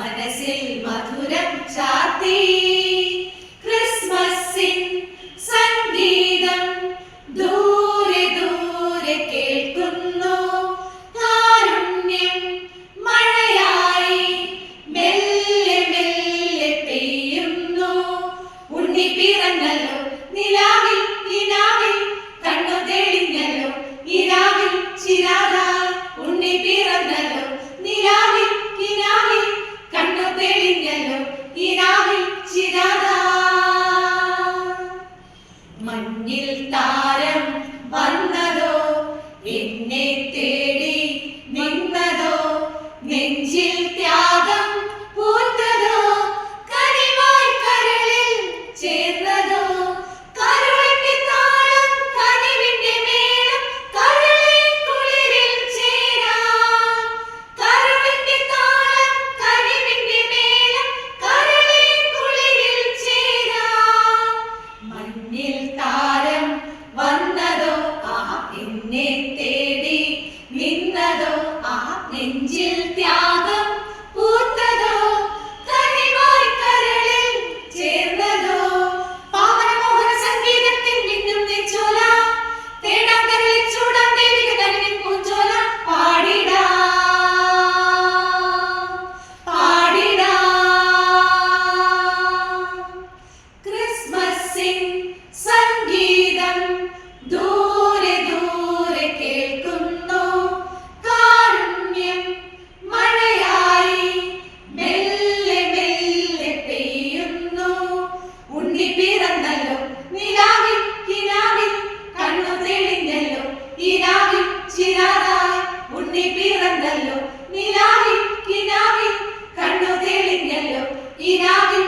മനസ്സിൽ മധുരം ചാർത്തി ക്രിസ്മസിൻ സംഗീതം ദൂരെ ദൂരെ കേൾക്കുന്നു. കാരുണ്യം മഴയായി മെല്ലെ മെല്ലെ പെയ്യുന്നു. ഉണ്ണി പിറന്നല്ലോ നിലാവിൽ കിനാവിൽ കണ്ണു തെളിഞ്ഞല്ലോ ഇരാവിൽ ചിരാതായി. ഉണ്ണി പിറന്നല്ലോ നിലാവിൽ കിനാവിൽ കണ്ണു തെളിഞ്ഞല്ലോ ഇരാവിൽ ചിരാതായി. മഞ്ഞിൽ താരം വന്നതോ എന്നെ തേടി നിന്നതോ നെഞ്ചിൽ ത്യാഗം പൂത്തതോ കനിവായി കരളിൽ ചേർന്നതോ കരുളിന്റെ താളം കനിവിന്റെ മേളം കരളെ കുളിരിൽ ചേരാൻ. കരുളിന്റെ താളം കനിവിന്റെ മേളം കരളെ കുളിരിൽ ചേരാൻ. മഞ്ഞിൽ താരം വന്നതോ എന്നെ തേടി നിന്നതോ നെഞ്ചിൽ ത്യാഗം പൂത്തതോ കനിവായി കരളിൽ ചേർന്നതോ. പാവനമോഹന സംഗീതത്തിൽ മിന്നും നെഞ്ചോല തേടാൻ കരളിൽ ചൂടാൻ ദേവിക തന്നിൻ പൂഞ്ചോല. പാടിടാം പാടിടാം ക്രിസ്മസിൻ സംഗീതം ദൂരെ ദൂരെ കേൾക്കുന്നു. കാരുണ്യം മഴയായി മെല്ലെ മെല്ലെ പെയ്യുന്നു. ഉണ്ണി പിറന്നല്ലോ നിലാവിൽ കിനാവിൽ കണ്ണു തെളിഞ്ഞല്ലോ ഇരാവിൽ ചിരാതായി. ഉണ്ണി പിറന്നല്ലോ നിലാവിൽ കിനാവിൽ കണ്ണു തെളിഞ്ഞല്ലോ ഇരാവിൽ